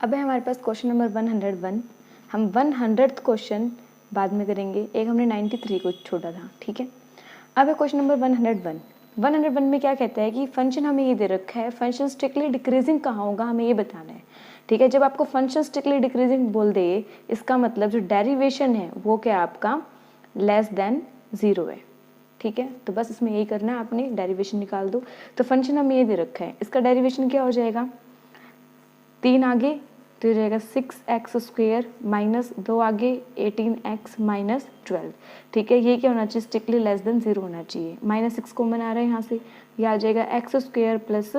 अब है हमारे पास क्वेश्चन नंबर 101। हम 100th क्वेश्चन बाद में करेंगे, एक हमने 93 को छोड़ा था, ठीक है। अब है क्वेश्चन नंबर 101। 101 में क्या कहता है कि फंक्शन हमें ये दे रखा है, फंक्शन स्ट्रिक्टली डिक्रीजिंग कहाँ होगा हमें ये बताना है, ठीक है। जब आपको फंक्शन स्ट्रिक्टली डिक्रीजिंग बोल दे, इसका मतलब जो डेरिवेशन है वो क्या आपका लेस देन 0 है, ठीक है। तो बस इसमें यही करना है, आपने डेरिवेशन निकाल दो। तो फंक्शन हमें ये दे रखा है, इसका डेरिवेशन क्या हो जाएगा, 3 आगे तो ये जाएगा 6x² माइनस 2 आगे 18x माइनस 12, ठीक है। ये क्या होना चाहिए, स्ट्रिक्टली लेस देन 0 होना चाहिए। -6 कॉमन आ रहा है यहाँ से, ये आ जाएगा x² plus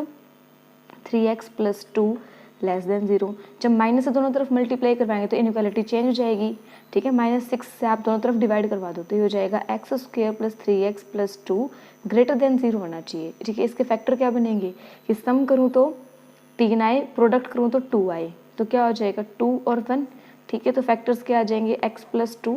3x plus 2 less than 0। जब माइनस से दोनों तरफ मल्टीप्लाई करवाएंगे तो इनइक्वालिटी चेंज हो जाएगी, ठीक है। -6 से आप दोनों तरफ डिवाइड करवा दो तो ये हो जाएगा x² plus 3x plus 2 greater than 0 होना चाहिए, ठीक है। इसके फैक्टर क्या बनेंगे कि सम करूँ तो 3 आए, प्रोडक्ट करूँ तो 2 आए, तो क्या हो जाएगा 2 और 1, ठीक है। तो फैक्टर्स क्या आ जाएंगे x plus 2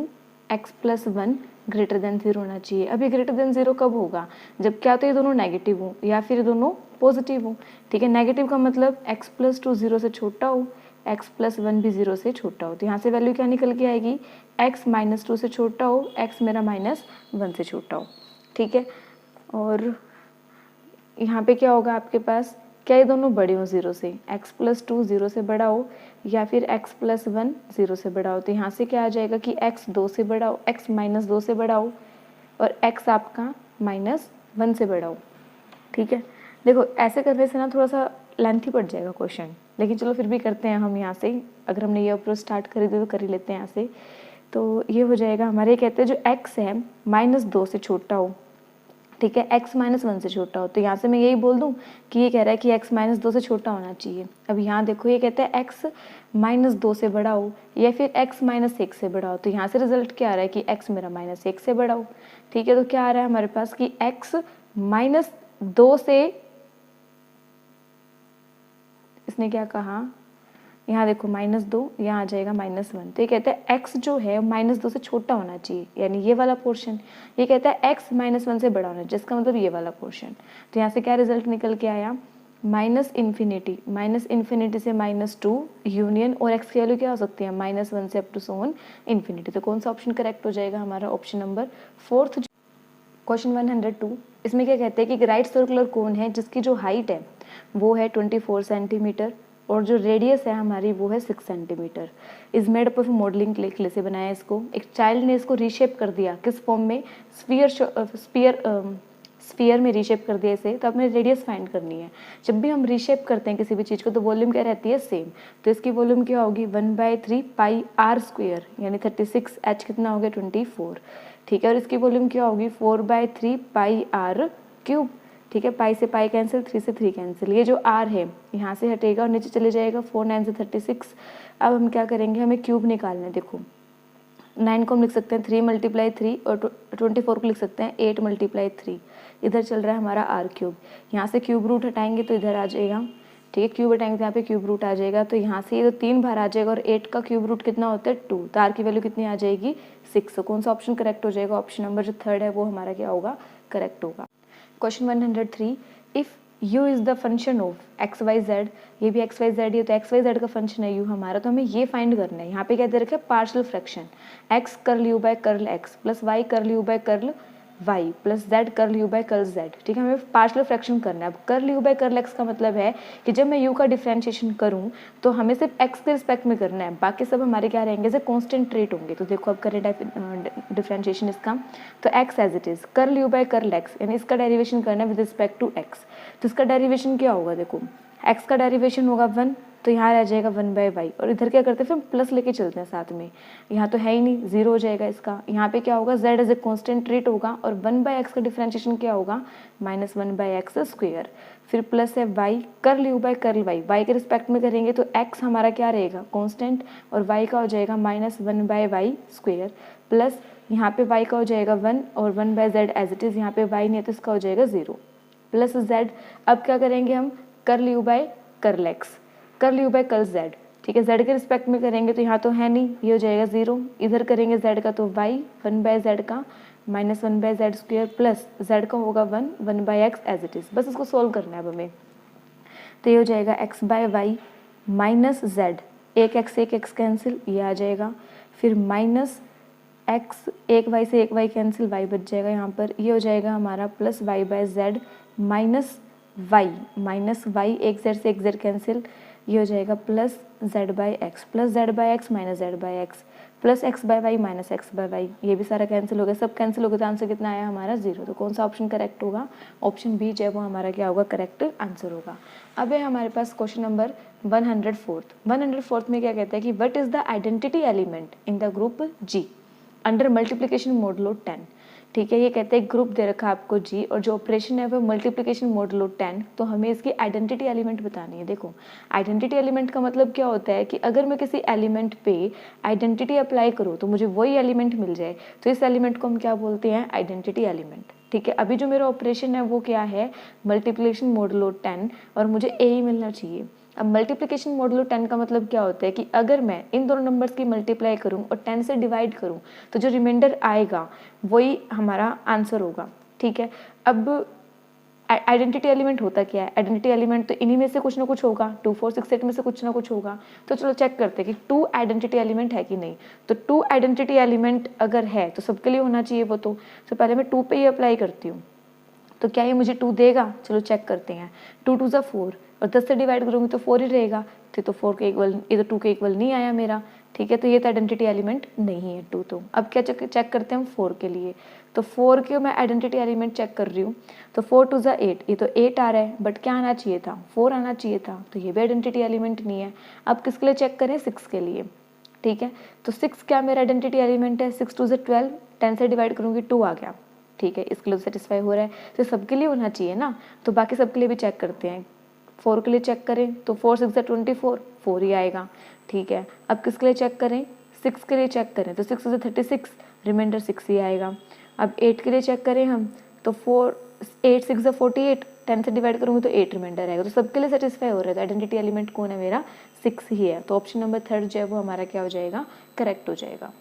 x plus 1 greater than 0 होना चाहिए। अब ये ग्रेटर देन 0 कब होगा, जब क्या तो ये दोनों नेगेटिव हो या फिर दोनों पॉजिटिव हो, ठीक है। नेगेटिव का मतलब x प्लस 2 0 से छोटा हो, x प्लस 1 भी 0 से छोटा हो। तो यहाँ से वैल्यू क्या निकल के आएगी, x माइनस 2 से छोटा हो, x मेरा -1 से छोटा हो, ठीक है। और यहाँ पे क्या होगा आपके पास, क्या ये दोनों बड़े हो 0 से, x प्लस 2 0 से बड़ा हो या फिर x प्लस 1 0 से बड़ा हो। तो यहाँ से क्या आ जाएगा कि x 2 से बड़ा हो, x माइनस 2 से बड़ा हो और x आपका -1 से बड़ा हो, ठीक है। देखो ऐसे करने से ना थोड़ा सा लेंथी पड़ जाएगा क्वेश्चन, लेकिन चलो फिर भी करते हैं हम यहाँ से। अगर हमने ये अप्रोच स्टार्ट करी थी तो कर ही लेते हैं यहाँ से। तो ये हो जाएगा हमारे, कहते हैं जो x है -2 से छोटा हो, ठीक है, x -1 से छोटा हो। तो यहाँ से मैं यही बोल दूँ कि ये कह रहा है कि x -2 से छोटा होना चाहिए। अब यहाँ देखो ये कहता है x -2 से बड़ा हो या फिर x -1 से बड़ा हो। तो यहाँ से रिजल्ट क्या आ रहा है कि x मेरा -1 से बड़ा हो, ठीक है। तो क्या आ रहा है हमारे पास कि x -2 से, इसने क्या कहा, यहाँ देखो -2, यहाँ आ जाएगा -1। तो ये कहता है x जो है -2 से छोटा होना चाहिए, यानी ये वाला पोर्शन। ये कहता है x -1 से बड़ा होना चाहिए, जिसका मतलब ये वाला पोर्शन। तो यहाँ से क्या रिजल्ट निकल के आया, -∞ से -2 यूनियन, और x की वैल्यू क्या हो सकती है, -1 से अप टू सोन इन्फिनिटी। तो कौन सा ऑप्शन करेक्ट हो जाएगा हमारा, ऑप्शन नंबर 4। क्वेश्चन 102, इसमें क्या कहते हैं कि राइट सर्कुलर कोन है जिसकी जो हाइट है वो है 24 सेंटीमीटर और जो रेडियस है हमारी वो है 6 centimetre. Is made up of modelling clay से बनाया इसको। एक चाइल्ड ने इसको रीशेप कर दिया, किस फॉर्म में, स्फीयर में रीशेप कर दिया इसे। तो अपने रेडियस फाइंड करनी है। जब भी हम रीशेप करते हैं किसी भी चीज़ को तो वॉल्यूम क्या रहती है, सेम। तो इसकी वॉल्यूम क्या होगी, 1/3 पाई r², यानी 36, h कितना हो गया 24, ठीक है। और इसकी वॉल्यूम क्या होगी 4/3 पाई r³, ठीक है। पाई से पाई कैंसिल, 3 से 3 कैंसिल। ये जो r है यहाँ से हटेगा और नीचे चले जाएगा, 4 9 से 36। अब हम क्या करेंगे, हमें क्यूब निकालना है। देखो 9 को हम लिख सकते हैं 3 × 3 और 24 को लिख सकते हैं 8 × 3। इधर चल रहा है हमारा r³। यहाँ से क्यूब रूट हटाएंगे तो इधर आ जाएगा, ठीक है। क्यूब हटाएंगे तो यहाँ पे क्यूब रूट आ जाएगा। तो यहाँ से ये तो 3 बार आ जाएगा और 8 का क्यूब रूट कितना होता है 2। तो r की वैल्यू कितनी आ जाएगी 6। कौन सा ऑप्शन करेक्ट हो जाएगा, ऑप्शन नंबर जो 3 है वो हमारा क्या होगा, करेक्ट होगा। Question 103, if u is the function of X Y Z, ये भी एक्स वाई जेड ही तो एक्स वाई जेड का फंक्शन है u हमारा। तो हमें ये फाइंड करना है। यहाँ पे क्या दे रखा है, partial fraction x curl u by curl x plus y curl u by curl y plus z curl u by curl z, ठीक है। हमें पार्शियल फ्रैक्शन करना है। अब curl u by curl x का मतलब है कि जब मैं u का डिफरेंशिएशन करूँ तो हमें सिर्फ x के रिस्पेक्ट में करना है, बाकी सब हमारे क्या रहेंगे, जैसे कॉन्स्टेंट रेट होंगे। तो देखो अब करें डिफरेंशिएशन इसका, तो x as it is curl u by curl x, यानी इसका डेरिवेशन करना है विद रिस्पेक्ट टू x। तो इसका डेरिवेशन क्या होगा, देखो x का डेरिवेशन होगा 1, तो यहाँ रह जाएगा 1/y। और इधर क्या करते हैं, फिर प्लस लेके चलते हैं साथ में। यहाँ तो है ही नहीं, 0 हो जाएगा इसका। यहाँ पे क्या होगा, z as a constant rate होगा और 1/x का डिफरेंशिएशन क्या होगा, -1/x²। फिर प्लस है y curl u by curl y के रिस्पेक्ट में करेंगे तो x हमारा क्या रहेगा, कॉन्स्टेंट, और y का हो जाएगा -1/y²। प्लस यहाँ पे y का हो जाएगा 1 और 1/z एज इट इज़। यहाँ पे y नहीं है तो इसका हो जाएगा 0 प्लस z। अब क्या करेंगे हम, curl u by curl x, curl u by curl z, ठीक है। z के रिस्पेक्ट में करेंगे तो यहाँ तो है नहीं, ये हो जाएगा 0। इधर करेंगे z का तो y 1/z का -1/z² प्लस z का होगा 1/x एज इट इज़। बस इसको सोल्व करना है अब हमें। तो ये हो जाएगा x/y -z एक x कैंसिल, ये आ जाएगा। फिर माइनस x, एक y से एक y कैंसिल, y बच जाएगा यहाँ पर। ये हो जाएगा हमारा प्लस y/z माइनस y, एक z से एक z कैंसिल, ये हो जाएगा plus z/x, plus z/x minus z/x, plus x/y minus x/y, ये भी सारा कैंसिल हो गया। सब कैंसिल हो गया तो आंसर कितना आया हमारा 0। तो कौन सा ऑप्शन करेक्ट होगा? ऑप्शन बी जो है वो हमारा क्या होगा? करेक्ट आंसर होगा। अब है हमारे पास क्वेश्चन नंबर 104 में क्या कहता है कि what is the identity element in the group G under multiplication modulo 10। ठीक है, ये कहते हैं ग्रुप दे रखा है आपको जी और जो ऑपरेशन है वो मल्टीप्लिकेशन मॉडुलो 10, तो हमें इसकी आइडेंटिटी एलिमेंट बतानी है। देखो आइडेंटिटी एलिमेंट का मतलब क्या होता है कि अगर मैं किसी एलिमेंट पे आइडेंटिटी अप्लाई करूँ तो मुझे वही एलिमेंट मिल जाए, तो इस एलिमेंट को हम क्या बोलते हैं? Identity element. ठीक है, अभी जो मेरा ऑपरेशन है वो क्या है? मल्टीप्लिकेशन मॉडुलो 10 और मुझे ए ही मिलना चाहिए। अब मल्टीप्लिकेशन मॉडुलो 10 का मतलब क्या होता है कि अगर मैं इन दोनों नंबर्स की मल्टीप्लाई करूं और 10 से डिवाइड करूं तो जो रिमाइंडर आएगा वही हमारा आंसर होगा। ठीक है, अब आइडेंटिटी एलिमेंट होता क्या है? आइडेंटिटी एलिमेंट तो इन्हीं में से कुछ ना कुछ होगा, 2 4 6 8 में से कुछ ना कुछ होगा। तो चलो चेक करते हैं कि 2 आइडेंटिटी एलिमेंट है कि नहीं। तो 2 आइडेंटिटी एलिमेंट अगर है तो सबके लिए होना चाहिए वो। तो पहले मैं 2 पे ही अप्लाई करती हूँ, तो क्या ये मुझे 2 देगा? चलो चेक करते हैं। 2 2 4 और 10 से डिवाइड करूँगी तो 4 ही रहेगा। तो 4 के इक्वल, ये तो 2 के इक्वल नहीं आया मेरा। ठीक है, तो ये तो आइडेंटिटी एलिमेंट नहीं है 2। तो अब क्या चेक करते हैं हम 4 के लिए। तो 4 के मैं आइडेंटिटी एलिमेंट चेक कर रही हूँ। तो 4 2 8, ये तो 8 आ रहा है, बट क्या आना चाहिए था? 4 आना चाहिए था, तो ये भी आइडेंटिटी एलिमेंट नहीं है। अब किसके लिए चेक करें? 6 के लिए। ठीक है, तो 6 क्या मेरा आइडेंटिटी एलिमेंट है? 6 2 12, 10 से डिवाइड करूँगी 2 आ गया। ठीक है, इसके लिए सेटिस्फाई हो रहा है, तो सबके लिए होना चाहिए ना। तो बाकी सबके लिए भी चेक करते हैं। 4 के लिए चेक करें तो 4 6 24, 4 ही आएगा। ठीक है, अब किसके लिए चेक करें? 6 के लिए चेक करें तो 6 36, रिमाइंडर 6 ही आएगा। अब 8 के लिए चेक करें हम तो 8 6 48, 10 से डिवाइड करूँगी तो 8 रिमाइंडर आएगा। तो सबके लिए सेटिस्फाई हो रहा है, तो आइडेंटिटी एलिमेंट कौन है मेरा? 6 ही है। तो ऑप्शन नंबर 3 जो है वो हमारा क्या हो जाएगा? करेक्ट हो जाएगा।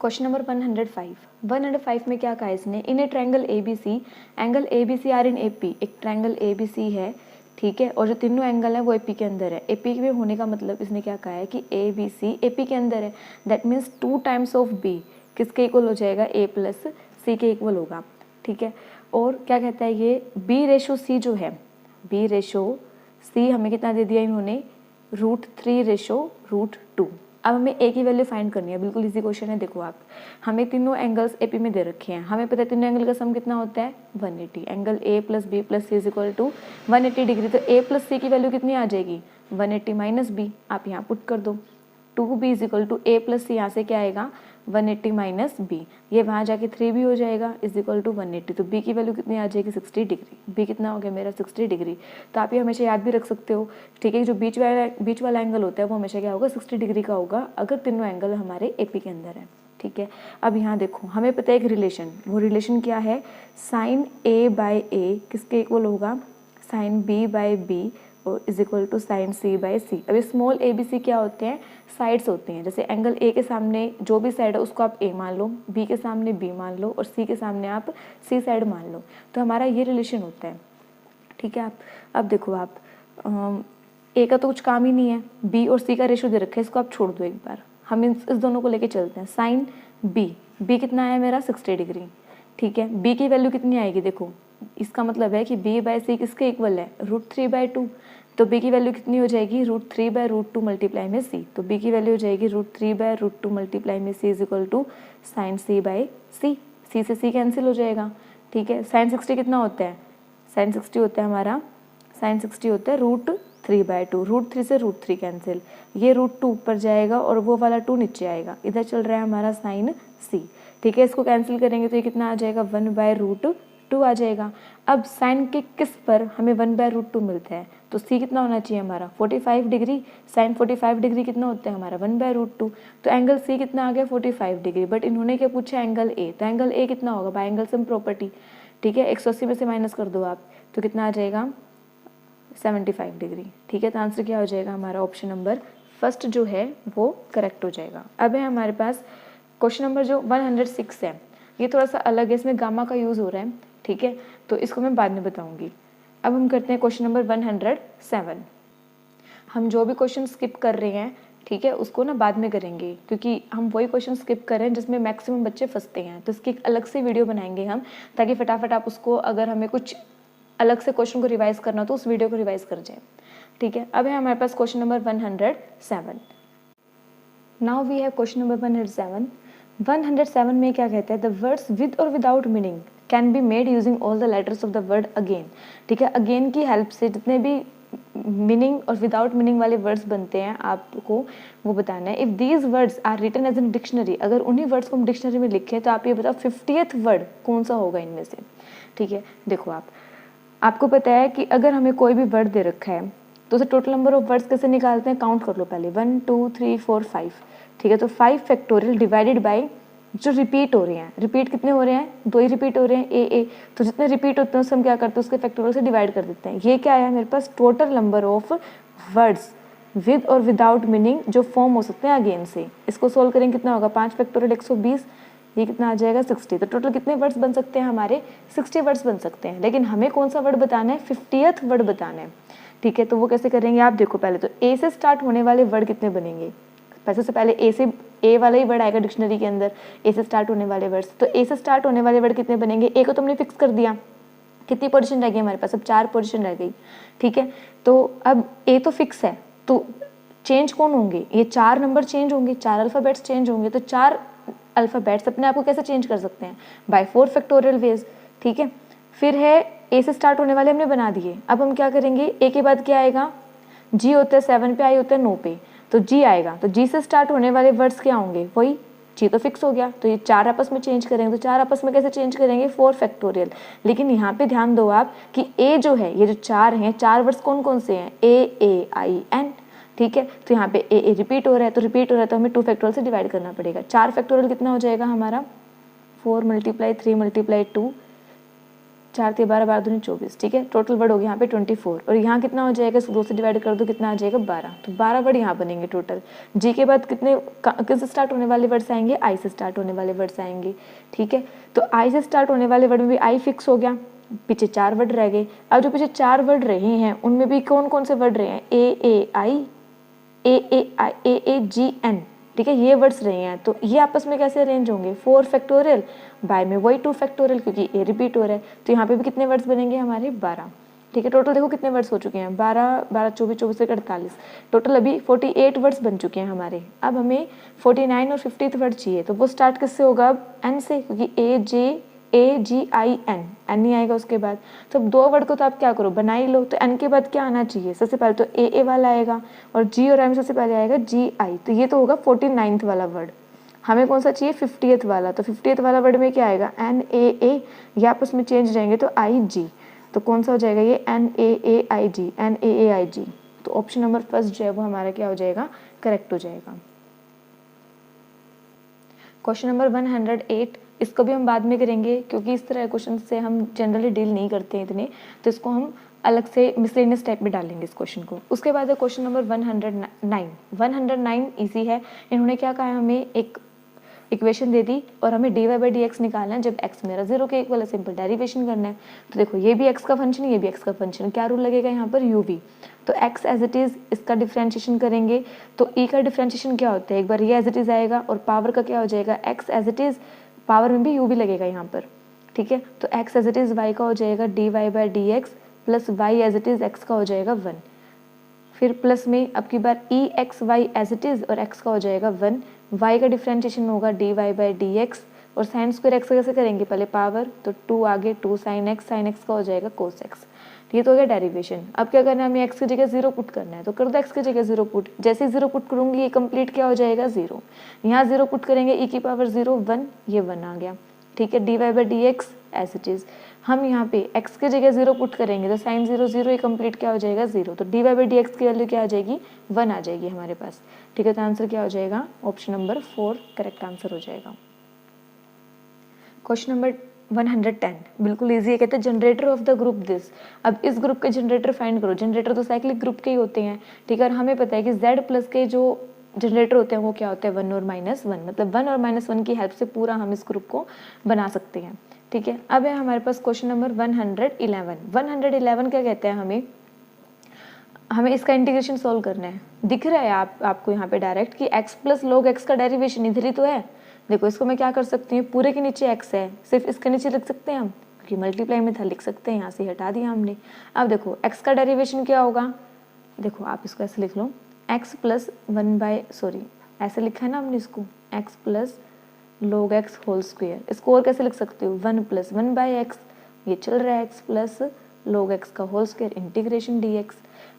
क्वेश्चन नंबर 105 में क्या कहा इसने? In a triangle ABC, angle ABC are in AP। एक ट्रायंगल ABC है, ठीक है, और जो तीनों एंगल है वो AP के अंदर है। AP में होने का मतलब इसने क्या कहा है कि ABC AP के अंदर है, that means 2 times of B किसके इक्वल हो जाएगा? A प्लस C के इक्वल होगा। ठीक है, और क्या कहता है ये B/C जो है, B/C हमें कितना दे दिया इन्होंने? √3/√2। अब हमें ए की वैल्यू फाइंड करनी है। बिल्कुल इजी क्वेश्चन है। देखो आप, हमें तीनों एंगल्स एपी में दे रखे हैं, हमें पता है तीनों एंगल का सम कितना होता है? 180। Angle A plus B plus C is equal to 180 degree. तो ए प्लस सी की वैल्यू कितनी आ जाएगी? 180 माइनस बी, आप यहाँ पुट कर दो। 2b is equal to a plus c, यहाँ से क्या आएगा? 180 माइनस बी, ये वहाँ जाके 3b हो जाएगा इज इक्वल टू 180। तो b की वैल्यू कितनी आ जाएगी? 60 डिग्री। b कितना हो गया मेरा? 60 डिग्री। तो आप ये हमेशा याद भी रख सकते हो। ठीक है, जो बीच वाला एंगल होता है वो हमेशा क्या होगा? 60 डिग्री का होगा, अगर तीनों एंगल हमारे एपी के अंदर है। ठीक है, अब यहाँ देखो, हमें पता है एक रिलेशन, वो रिलेशन क्या है? साइन ए बाय ए किसके इक्वल होगा? Sine b by b is equal to sine c by c. अब स्मॉल ए बी सी क्या होते हैं? साइड्स होते हैं। जैसे एंगल ए के सामने जो भी साइड है उसको आप ए मान लो, बी के सामने बी मान लो और सी के सामने आप सी साइड मान लो। तो हमारा ये रिलेशन होता है। ठीक है, अब देखो आप, ए का तो कुछ काम ही नहीं है, बी और सी का रेशियो दे रखा है, इसको आप छोड़ दो एक बार। हम इस दोनों को लेके चलते हैं। साइन बी कितना आया मेरा? 60 डिग्री। ठीक है, बी की वैल्यू कितनी आएगी? देखो, इसका मतलब है कि बी बाय सी किसके इक्वल है? √3/2। तो बी की वैल्यू कितनी हो जाएगी? √3/√2 मल्टीप्लाई में सी। तो बी की वैल्यू हो जाएगी √3/√2 मल्टीप्लाई में c is equal to sine c by c. C से सी कैंसिल हो जाएगा। ठीक है, साइन 60 कितना होता है? साइन 60 होता है हमारा, साइन 60 होता है √3/2। √3 से √3 कैंसिल, ये √2 ऊपर जाएगा और वो वाला 2 नीचे आएगा। इधर चल रहा है हमारा साइन सी। ठीक है, इसको कैंसिल करेंगे तो ये कितना आ जाएगा? 1/√2 आ जाएगा। अब साइन के किस पर हमें 1/√2 मिलता है? तो सी कितना होना चाहिए हमारा? 45 डिग्री। साइन 45 डिग्री कितना होता है हमारा? 1/√2। तो एंगल सी कितना आ गया? 45 डिग्री। बट इन्होंने क्या पूछा? Angle A. तो एंगल ए कितना होगा? Bye angle sum property. ठीक है, 180 में से माइनस कर दो आप, तो कितना आ जाएगा? 75 डिग्री। ठीक है, तो आंसर क्या हो जाएगा हमारा? ऑप्शन नंबर फर्स्ट जो है वो करेक्ट हो जाएगा। अब है हमारे पास क्वेश्चन नंबर जो 106 है, ये थोड़ा सा अलग है, इसमें गामा का यूज़ हो रहा है। ठीक है, तो इसको मैं बाद में बताऊंगी। अब हम करते हैं क्वेश्चन नंबर 107। हम जो भी क्वेश्चन स्किप कर रहे हैं, ठीक है, उसको ना बाद में करेंगे, क्योंकि हम वही क्वेश्चन स्किप कर रहे हैं जिसमें मैक्सिमम बच्चे फंसते हैं। तो इसकी एक अलग से वीडियो बनाएंगे हम, ताकि फटाफट आप उसको, अगर हमें कुछ अलग से क्वेश्चन को रिवाइज करना हो तो उस वीडियो को रिवाइज कर जाए, ठीक है। अब है हमारे पास question number 107। Now we have question number 107। 107 में क्या कहता है, द वर्ड्स विद और without meaning can be made using all the letters of the word again, ठीक है। अगेन की हेल्प से जितने भी मीनिंग और विदाउट मीनिंग वाले वर्ड्स बनते हैं आपको वो बताना है। If these words are written as in dictionary, अगर उन्हीं वर्ड्स को हम डिक्शनरी में लिखें तो आप ये बताओ 50th वर्ड कौन सा होगा इनमें से, ठीक है। देखो आपको पता है कि अगर हमें कोई भी वर्ड दे रखा है तो उसे टोटल नंबर ऑफ वर्ड्स कैसे निकालते हैं, काउंट कर लो पहले, 1 2 3 4 5, ठीक है। तो 5 फैक्टोरियल डिवाइडेड बाई जो रिपीट हो रहे हैं, रिपीट कितने हो रहे हैं, 2 ही रिपीट हो रहे हैं, ए, तो जितने रिपीट होते हैं उससे हम क्या करते हैं, उसके फैक्टोरियल से डिवाइड कर देते हैं। ये क्या है मेरे पास, total number of words with और विदाउट मीनिंग जो फॉर्म हो सकते हैं अगेन से। इसको सोल्व करेंगे कितना होगा, 5 फैक्टोरियल 120, ये कितना आ जाएगा 60। तो टोटल कितने वर्ड्स बन सकते हैं हमारे, 60 वर्ड्स बन सकते हैं। लेकिन हमें कौन सा वर्ड बताना है, 50th वर्ड बताना है, ठीक है। तो वो कैसे करेंगे आप देखो, पहले तो ए से स्टार्ट होने वाले वर्ड कितने बनेंगे, पैसे से पहले ए वाला ही वर्ड आएगा डिक्शनरी के अंदर, ए से स्टार्ट होने वाले वर्ड्स। तो ए से स्टार्ट होने वाले वर्ड कितने बनेंगे, ए को तो हमने फिक्स कर दिया, कितनी पोजीशन रह गई हमारे पास, अब 4 पोजीशन रह गई, ठीक है। तो अब ए तो फिक्स है, तो चेंज कौन होंगे, ये 4 नंबर चेंज होंगे, 4 अल्फ़ाबेट्स चेंज होंगे। तो 4 अल्फ़ाबेट्स अपने आप को कैसे चेंज कर सकते हैं, बाय 4 फैक्टोरियल वेज, ठीक है। फिर है ए से स्टार्ट होने वाले हमने बना दिए। अब हम क्या करेंगे, ए के बाद क्या आएगा, जी होता है 7 पे, आई होता है 9 पे, तो जी आएगा। तो जी से स्टार्ट होने वाले वर्ड्स क्या होंगे, वही जी तो फिक्स हो गया। तो ये 4 आपस में चेंज करेंगे, तो 4 आपस में कैसे चेंज करेंगे, 4 फैक्टोरियल। लेकिन यहाँ पे ध्यान दो आप कि ए जो है, ये जो 4 हैं, 4 वर्ड्स कौन कौन से हैं, ए आई एन, ठीक है। तो यहाँ पे ए रिपीट हो रहा है, तो रिपीट हो रहा है तो हमें 2 फैक्टोरियल से डिवाइड करना पड़ेगा। 4 फैक्टोरियल कितना हो जाएगा हमारा, 4 × 3 × 2, 4 × 12, 12 दूनी 24, ठीक है। टोटल वर्ड हो गया यहाँ पे 24, और यहाँ कितना हो जाएगा, 2 से डिवाइड कर दो, कितना आ जाएगा 12। तो 12 वर्ड यहाँ बनेंगे टोटल। जी के बाद कितने किससे स्टार्ट होने वाले वर्ड्स आएंगे, आई से स्टार्ट होने वाले वर्ड्स आएंगे, ठीक है। तो आई से स्टार्ट होने वाले वर्ड में भी आई फिक्स हो गया, पीछे 4 वर्ड रह गए। अब जो पीछे 4 वर्ड रहे हैं उनमें भी कौन कौन से वर्ड रहे हैं, ए आई, ए जी एन, ठीक है, ये वर्ड्स रहे हैं। तो ये आपस में कैसे अरेंज होंगे, 4 फैक्टोरियल बाय में वही 2 फैक्टोरियल, क्योंकि ए रिपीट हो रहा है। तो यहाँ पे भी कितने वर्ड्स बनेंगे हमारे, 12, ठीक है। टोटल देखो कितने वर्ड्स हो चुके हैं, 12 12 24 24 से 48, टोटल अभी 48 वर्ड्स बन चुके हैं हमारे। अब हमें 49 और 50th वर्ड चाहिए, तो वो स्टार्ट किससे होगा, अब एन से, क्योंकि ए जी आई एन, एन नहीं आएगा उसके बाद। तो अब 2 वर्ड को तो आप क्या करो, बना ही लो। तो एन के बाद क्या आना चाहिए, सबसे पहले तो ए वाला आएगा, और जी और आई में सबसे पहले आएगा जी आई, तो ये तो होगा 49th वाला वर्ड। हमें कौन सा चाहिए, 50th वाला। तो 50th वाला वर्ड में क्या आएगा, एन ए, ये आपस में चेंज रहेंगे तो आई जी, तो कौन सा हो जाएगा ये, N A I ji, N A आई जी। तो ऑप्शन नंबर फर्स्ट जो है वो हमारा क्या हो जाएगा, करेक्ट हो जाएगा। क्वेश्चन नंबर 108, इसको भी हम बाद में करेंगे, क्योंकि इस तरह क्वेश्चन से हम जनरली डील नहीं करते हैं इतने, तो इसको हम अलग से मिसलेनियस टाइप में डालेंगे इस क्वेश्चन को। उसके बाद है क्वेश्चन नंबर 109। 109 ईजी है। इन्होंने क्या कहा है, हमें एक इक्वेशन दे दी और हमें dy/dx निकालना है जब x मेरा 0 के इक्वल है, सिंपल डेरिवेशन करना है। तो देखो ये भी x का फंक्शन, ये भी x का फंक्शन, क्या रूल लगेगा यहाँ पर, uv। तो x एज इट इज, इसका डिफ्रेंशिएशन करेंगे तो e का डिफ्रेंशिएशन क्या होता है, एक बार ये एज इट इज आएगा, और पावर का क्या हो जाएगा, x as it is, power में भी uv लगेगा यहाँ पर, ठीक है। तो x as it is y का हो जाएगा dy/dx plus y as it is x का हो जाएगा 1, फिर प्लस में अब की बार e x y as it is, और x का हो जाएगा 1, y का डिफ्रेंशिएशन होगा dy/dx, और साइन स्क्वायर x कैसे करेंगे, पहले पावर, तो 2 आगे 2 sin x का हो जाएगा cos x। ये तो हो गया डेरिवेशन। अब क्या करना है, हमें x की जगह 0 पुट करना है, तो कर दो x की जगह 0 पुट। जैसे ही 0 पुट करूँगी ये कंप्लीट क्या हो जाएगा 0, यहाँ 0 पुट करेंगे e की पावर 0 1, ये 1 आ गया, ठीक है। dy/dx एज इट इज़, हम यहाँ पे x की जगह 0 पुट करेंगे तो साइन 0 0, ये कंप्लीट क्या हो जाएगा 0, तो dy/dx की वैल्यू क्या आ जाएगी 1 आ जाएगी हमारे पास, ठीक है। तो आंसर क्या हो जाएगा, ऑप्शन नंबर 4 करेक्ट आंसर हो जाएगा। क्वेश्चन नंबर 110 बिल्कुल इजी है, कहते हैं generator off the group this. अब इस ग्रुप के जनरेटर फाइंड करो। जनरेटर तो साइक्लिक ग्रुप के ही होते हैं, ठीक है। और हमें पता है कि z प्लस के जो जनरेटर होते हैं वो क्या होते हैं, 1 और -1, मतलब 1 और -1 की हेल्प से पूरा हम इस ग्रुप को बना सकते हैं, ठीक है। अब है हमारे पास क्वेश्चन नंबर 111। 111 क्या कहते हैं हमें, हमें इसका इंटीग्रेशन सॉल्व करना है। दिख रहा है आपको यहाँ पे डायरेक्ट कि x प्लस log x का डेरिवेशन इधर ही तो है। देखो इसको मैं क्या कर सकती हूँ, पूरे के नीचे x है, सिर्फ इसके नीचे लिख सकते हैं हम, क्योंकि मल्टीप्लाई में था, लिख सकते हैं, यहाँ से हटा दिया हमने। अब देखो x का डेरिवेशन क्या होगा, देखो आप इसको ऐसे लिख लो, x प्लस ऐसे लिखा है ना हमने इसको, x plus log x whole square. इसको और कैसे लिख सकते हो, 1 प्लस 1/x, ये चल रहा है x प्लस log x का होल स्क्वायर इंटीग्रेशन dx।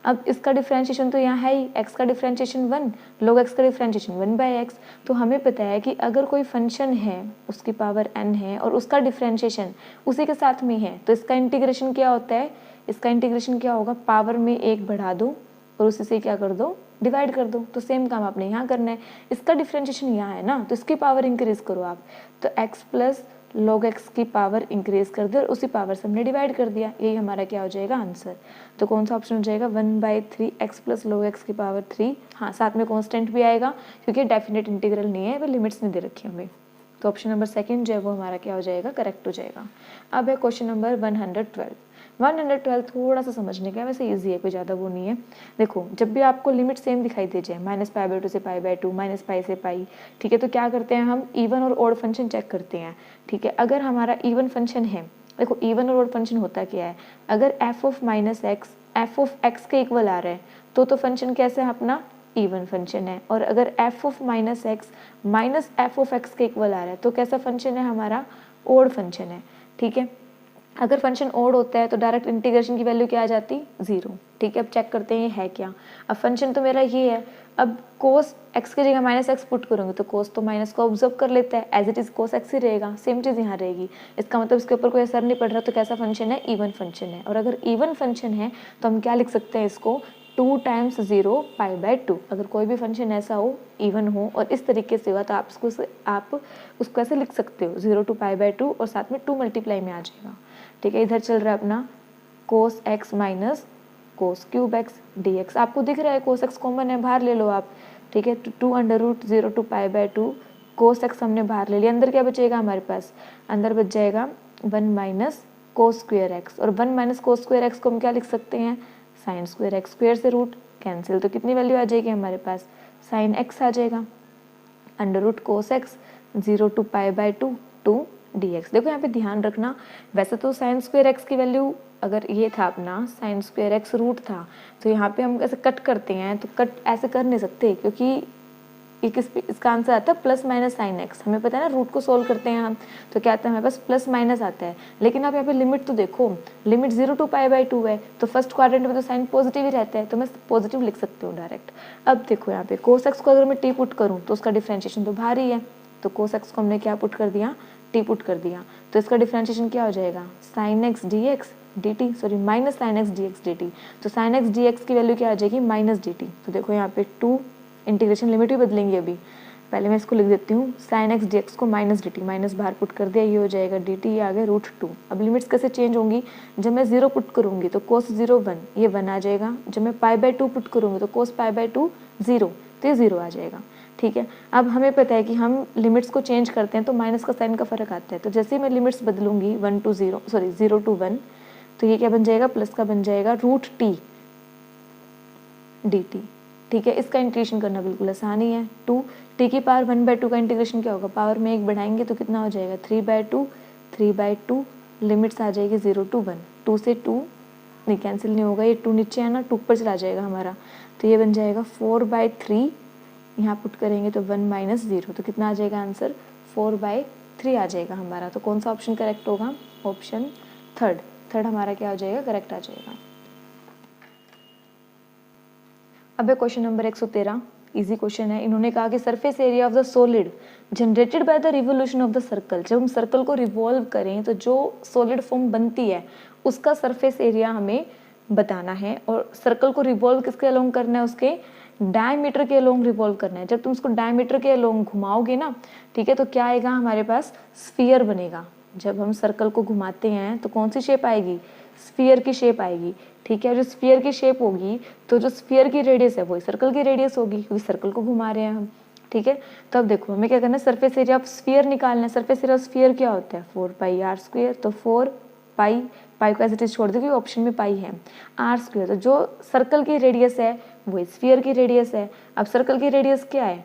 अब इसका डिफरेंशिएशन तो यहाँ है ही, x का डिफरेंशिएशन 1, log x का डिफरेंशिएशन 1/x। तो हमें पता है कि अगर कोई फंक्शन है उसकी पावर n है और उसका डिफरेंशिएशन उसी के साथ में है, तो इसका इंटीग्रेशन क्या होता है, इसका इंटीग्रेशन क्या होगा, पावर में 1 बढ़ा दो और उसी से क्या कर दो, डिवाइड कर दो। तो सेम काम आपने यहाँ करना है, इसका डिफरेंशिएशन यहाँ है ना, तो इसकी पावर इंक्रीज करो आप, तो x प्लस log x की पावर इंक्रीज कर दो और उसी पावर से हमने डिवाइड कर दिया, यही हमारा क्या हो जाएगा आंसर। तो कौन सा ऑप्शन हो जाएगा, 1/3 x प्लस log x की पावर 3। हाँ, साथ में कॉन्स्टेंट भी आएगा क्योंकि डेफिनेट इंटीग्रल नहीं है, वो लिमिट्स नहीं दे रखी हमें। तो ऑप्शन नंबर सेकंड जो है वो हमारा क्या हो जाएगा, करेक्ट हो जाएगा। अब है क्वेश्चन नंबर 112 थोड़ा सा समझने का, वैसे इजी है, कोई ज़्यादा वो नहीं है। देखो जब भी आपको लिमिट सेम दिखाई दे जाए, -π/2 से π/2, -π से π, ठीक है, तो क्या करते हैं हम, इवन और ऑड फंक्शन चेक करते हैं। ठीक है, अगर हमारा इवन फंक्शन है, देखो इवन और ऑड फंक्शन होता क्या है, अगर f ऑफ x के इक्वल आ रहा है तो फंक्शन कैसे है अपना, इवन फंक्शन है। और अगर f of x f of x के इक्वल आ रहा है तो कैसा फंक्शन है हमारा, ऑड फंक्शन है। ठीक है, अगर फंक्शन ऑड होता है तो डायरेक्ट इंटीग्रेशन की वैल्यू क्या आ जाती, 0। ठीक है, अब चेक करते हैं ये है क्या। अब फंक्शन तो मेरा ये है, अब कोस x की जगह -x पुट करूँगी तो कोस तो माइनस को ऑब्जर्व कर लेता है, as it is cos x ही रहेगा, सेम चीज़ यहाँ रहेगी। इसका मतलब इसके ऊपर कोई असर नहीं पड़ रहा, तो कैसा फंक्शन है, इवन फंक्शन है। और अगर इवन फंक्शन है तो हम क्या लिख सकते हैं इसको, 2 टाइम्स 0 π/2। अगर कोई भी फंक्शन ऐसा हो, इवन हो और इस तरीके से हुआ, तो आप उसको ऐसे लिख सकते हो, 0 to π/2 और साथ में 2 मल्टीप्लाई में आ जाएगा। ठीक है, इधर चल रहा है अपना कोस x minus cos cube x dx। आपको दिख रहा है कोस x कॉमन है, बाहर ले लो आप। ठीक है, 2√0 to π/2 कोस x हमने बाहर ले लिया, अंदर क्या बचेगा हमारे पास, अंदर बच जाएगा 1 माइनस कोस स्क्वायर x। और 1 माइनस कोस स्क्वायर x को हम क्या लिख सकते हैं, साइन स्क्वायर x। स्क्वायर से रूट कैंसिल, तो कितनी वैल्यू आ जाएगी हमारे पास, साइन x आ जाएगा, under root cos x 0 to π/2 2 dx। देखो यहाँ पे ध्यान रखना, वैसे तो साइन स्क्वायर x की वैल्यू, अगर ये था अपना साइन स्क्वायर x रूट था, तो यहाँ पे हम ऐसे कट करते हैं, तो कट ऐसे कर नहीं सकते क्योंकि इसका आंसर आता है प्लस माइनस साइन x। हमें पता है ना, रूट को सोल्व करते हैं हम, तो क्या आता है हमारे पास, प्लस माइनस आता है। लेकिन आप यहाँ पे लिमिट तो देखो, लिमिट 0 to π/2 है, तो फर्स्ट क्वाड्रेंट में तो साइन पॉजिटिव ही रहता है, तो मैं पॉजिटिव लिख सकती हूँ डायरेक्ट। अब देखो यहाँ पे कोस x को अगर मैं t पुट करूँ तो उसका डिफ्रेंशिएशन तो बाहर ही है, तो कोस x को हमने क्या पुट कर दिया, t पुट कर दिया, तो इसका डिफ्रेंशिएशन क्या हो जाएगा, sine x dx dt, sorry minus sine x dx dt। तो साइन x dx की वैल्यू क्या आ जाएगी, माइनस dt। तो देखो यहाँ पे 2, इंटीग्रेशन लिमिट भी बदलेंगे अभी, पहले मैं इसको लिख देती हूँ, साइन x dx को माइनस dt, माइनस बाहर पुट कर दिया, ये हो जाएगा dt, ये आ गया √2। अब लिमिट्स कैसे चेंज होंगी, जब मैं 0 पुट करूँगी तो कोस 0 1, ये 1 आ जाएगा। जब मैं π/2 पुट करूँगी तो कोस π/2 0, तो ये 0 आ जाएगा। ठीक है, अब हमें पता है कि हम लिमिट्स को चेंज करते हैं तो माइनस का साइन का फर्क आता है, तो जैसे ही मैं लिमिट्स बदलूंगी 0 to 1, तो ये क्या बन जाएगा, प्लस का बन जाएगा √t dt। ठीक है, इसका इंटीग्रेशन करना बिल्कुल आसान ही है। 2 t की पावर 1/2 का इंटीग्रेशन क्या होगा, पावर में 1 बढ़ाएंगे तो कितना हो जाएगा, 3/2 लिमिट्स आ जाएगी 0 to 1, 2 से 2 नहीं कैंसिल नहीं होगा, ये 2 नीचे है ना, 2 पर चला जाएगा हमारा, तो ये बन जाएगा 4/3, यहाँ पुट करेंगे तो 1 माइनस 0, तो कितना आ जाएगा आंसर, 4/3 आ जाएगा हमारा। तो कौन सा ऑप्शन करेक्ट होगा, ऑप्शन थर्ड हमारा क्या हो जाएगा, करेक्ट आ जाएगा। अब है क्वेश्चन नंबर 113, इजी क्वेश्चन है। इन्होंने कहा कि surface area of the solid generated by the revolution of the circle, जब हम सर्कल को रिवॉल्व करें तो जो सॉलिड फॉर्म बनती है उसका सरफेस एरिया हमें बताना है। और सर्कल को रिवॉल्व किसके अलोंग करना है, उसके डायमीटर के अलोंग रिवॉल्व करना है। जब तुम उसको डायमीटर के अलोंग घुमाओगे ना, ठीक है, तो क्या आएगा हमारे पास, स्फीयर बनेगा। जब हम सर्कल को घुमाते हैं तो कौन सी शेप आएगी, स्फीयर की शेप आएगी। ठीक है, जो स्फीयर की शेप होगी तो जो स्फीयर की रेडियस है वही सर्कल की रेडियस होगी, क्योंकि सर्कल को घुमा रहे हैं हम। ठीक है, तो अब देखो हमें क्या करना है, सरफेस एरिया ऑफ स्फीयर निकालना है। सरफेस एरिया ऑफ स्फीयर क्या होता है, 4πr², तो 4π पाई को एज इट इज छोड़ दो क्योंकि ऑप्शन में पाई है। आर स्क्वायर, तो जो सर्कल की रेडियस है वो स्फीयर की रेडियस है। अब सर्कल की रेडियस क्या है,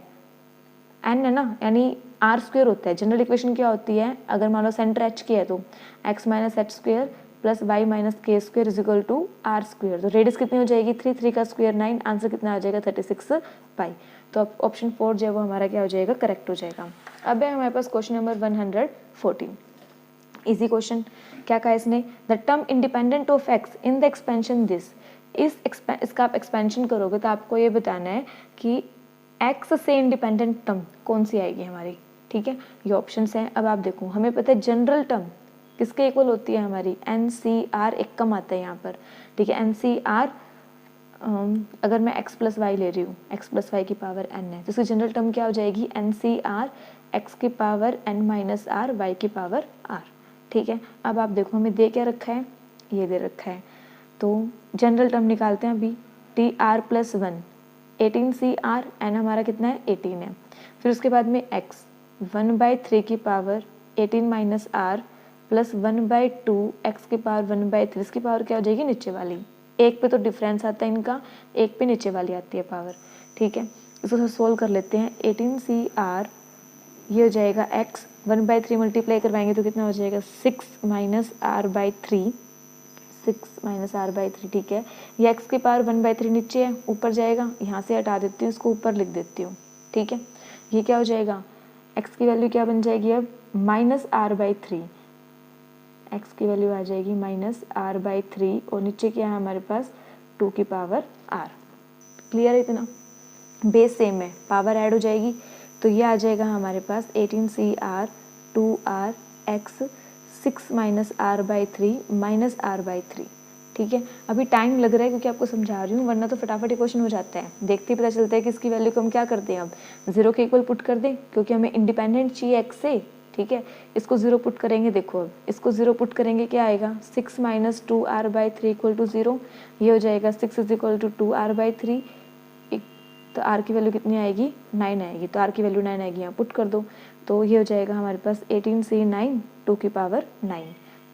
एन है ना, यानी आर स्क्वायर होता है। जनरल इक्वेशन क्या होती है, अगर मान लो सेंटर एच की है तो x minus h square plus y minus k square is equal to r square. तो रेडियस कितनी हो जाएगी 3, 3 का स्क्वायर 9, आंसर कितना आ जाएगा 36 पाई। तो अब ऑप्शन 4 जो है वो हमारा क्या हो जाएगा, करेक्ट हो जाएगा। अब है हमारे पास क्वेश्चन नंबर 114, इजी क्वेश्चन। क्या कहा इसने, the term independent of x in the expansion this, इसका आप एक्सपेंशन करोगे तो आपको ये बताना है कि एक्स से इंडिपेंडेंट टर्म कौन सी आएगी हमारी। ठीक है, ये ऑप्शंस हैं। अब आप देखो, हमें पता है जनरल टर्म किसके इक्वल होती है हमारी, एन सी आर, एक कम आता है यहाँ पर। ठीक है, एन सी आर, अगर मैं x प्लस वाई ले रही हूँ, x प्लस वाई की पावर n है, तो इसकी जनरल टर्म क्या हो जाएगी, एन सी आर एक्स की power n minus R Y की पावर r। ठीक है, अब आप देखो हमें दे क्या रखा है, ये दे रखा है, तो जनरल टर्म निकालते हैं अभी। T R plus 1 18 CR, n हमारा कितना है 18 है। फिर उसके बाद में x 1/3 की power 18 minus R plus 1/2 X की पावर 1/3, इसकी पावर क्या हो जाएगी नीचे वाली, एक पे तो डिफरेंस आता है इनका, एक पे नीचे वाली आती है पावर। ठीक है, इसको सोल्व कर लेते हैं। 18CR ये हो जाएगा x 1/3 मल्टीप्लाई करवाएंगे तो कितना हो जाएगा 6 माइनस r/3, 6 माइनस r/3। ठीक है, ये x की पावर 1/3 नीचे है, ऊपर जाएगा, यहाँ से हटा देती हूँ, इसको ऊपर लिख देती हूँ। ठीक है, ये क्या हो जाएगा, x की वैल्यू क्या बन जाएगी अब माइनस r/3, x की वैल्यू आ जाएगी माइनस r/3, और नीचे क्या है हमारे पास 2 की पावर r। क्लियर है इतना, बेस सेम है, पावर ऐड हो जाएगी, तो ये आ जाएगा हमारे पास 18CR 2R x 6 minus r/3 minus r/3। ठीक है, अभी टाइम लग रहा है क्योंकि आपको समझा रही हूँ, वरना तो फटाफट ही क्वेश्चन हो जाता है, देखते ही पता चलता है कि इसकी वैल्यू को हम क्या करते हैं, अब 0 के इक्वल पुट कर दें क्योंकि हमें इंडिपेंडेंट चाहिए x से। ठीक है, इसको 0 पुट करेंगे, देखो अब इसको 0 पुट करेंगे क्या आएगा 6 माइनस 2r/3 इक्वल टू 0, ये हो जाएगा 6 इज इक्वल टू 2r/3, तो r की वैल्यू कितनी आएगी 9 आएगी, तो r की वैल्यू 9 आएगी, यहाँ पुट कर दो, तो ये हो जाएगा हमारे पास 18C9 2 की पावर 9।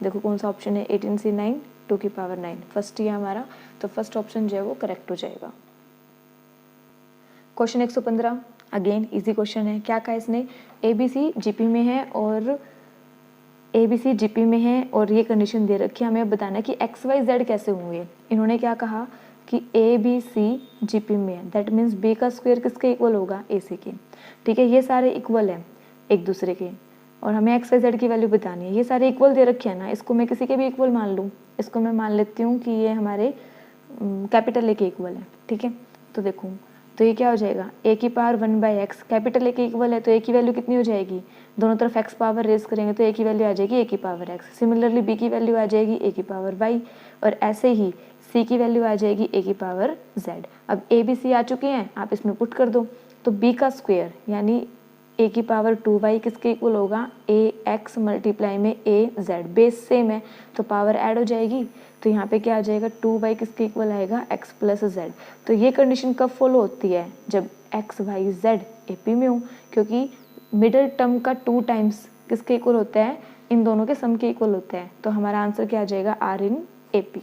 देखो कौन सा ऑप्शन है, 18C9 2 की पावर 9, फर्स्ट ही है हमारा, तो फर्स्ट ऑप्शन जो है वो करेक्ट हो जाएगा। क्वेश्चन 115, अगेन इजी क्वेश्चन है। क्या कहा इसने, ABC GP में है और ABC GP में है और ये कंडीशन दे रखी है, हमें अब बताना है कि XYZ कैसे होंगे। इन्होंने क्या कहा कि ABC GP में है, दैट मीन्स B का स्क्वायर किसके इक्वल होगा, AC के। ठीक है, ये सारे इक्वल हैं एक दूसरे के, और हमें XYZ की वैल्यू बतानी है। ये सारे इक्वल दे रखे हैं ना, इसको मैं किसी के भी इक्वल मान लूँ, इसको मैं मान लेती हूँ कि ये हमारे कैपिटल A के इक्वल है। ठीक है, तो देखो, तो ये क्या हो जाएगा a की पावर 1/x, कैपिटल A के इक्वल है तो a की वैल्यू कितनी हो जाएगी, दोनों तरफ x पावर रेज करेंगे तो a की वैल्यू आ जाएगी a की पावर x। सिमिलरली b की वैल्यू आ जाएगी a की पावर y, और ऐसे ही c की वैल्यू आ जाएगी a की पावर z। अब a b c आ चुके हैं, आप इसमें पुट कर दो, तो b का स्क्वायर यानी a की पावर 2y किसके इक्वल होगा, ax मल्टीप्लाई में az, बेस सेम है तो पावर ऐड हो जाएगी, तो यहाँ पे क्या आ जाएगा 2y किसके इक्वल आएगा x प्लस z। तो ये कंडीशन कब फॉलो होती है, जब x y z AP में हो, क्योंकि मिडल टर्म का 2 टाइम्स किसके इक्वल होता है, इन दोनों के सम के इक्वल होता है, तो हमारा आंसर क्या आ जाएगा R इन AP।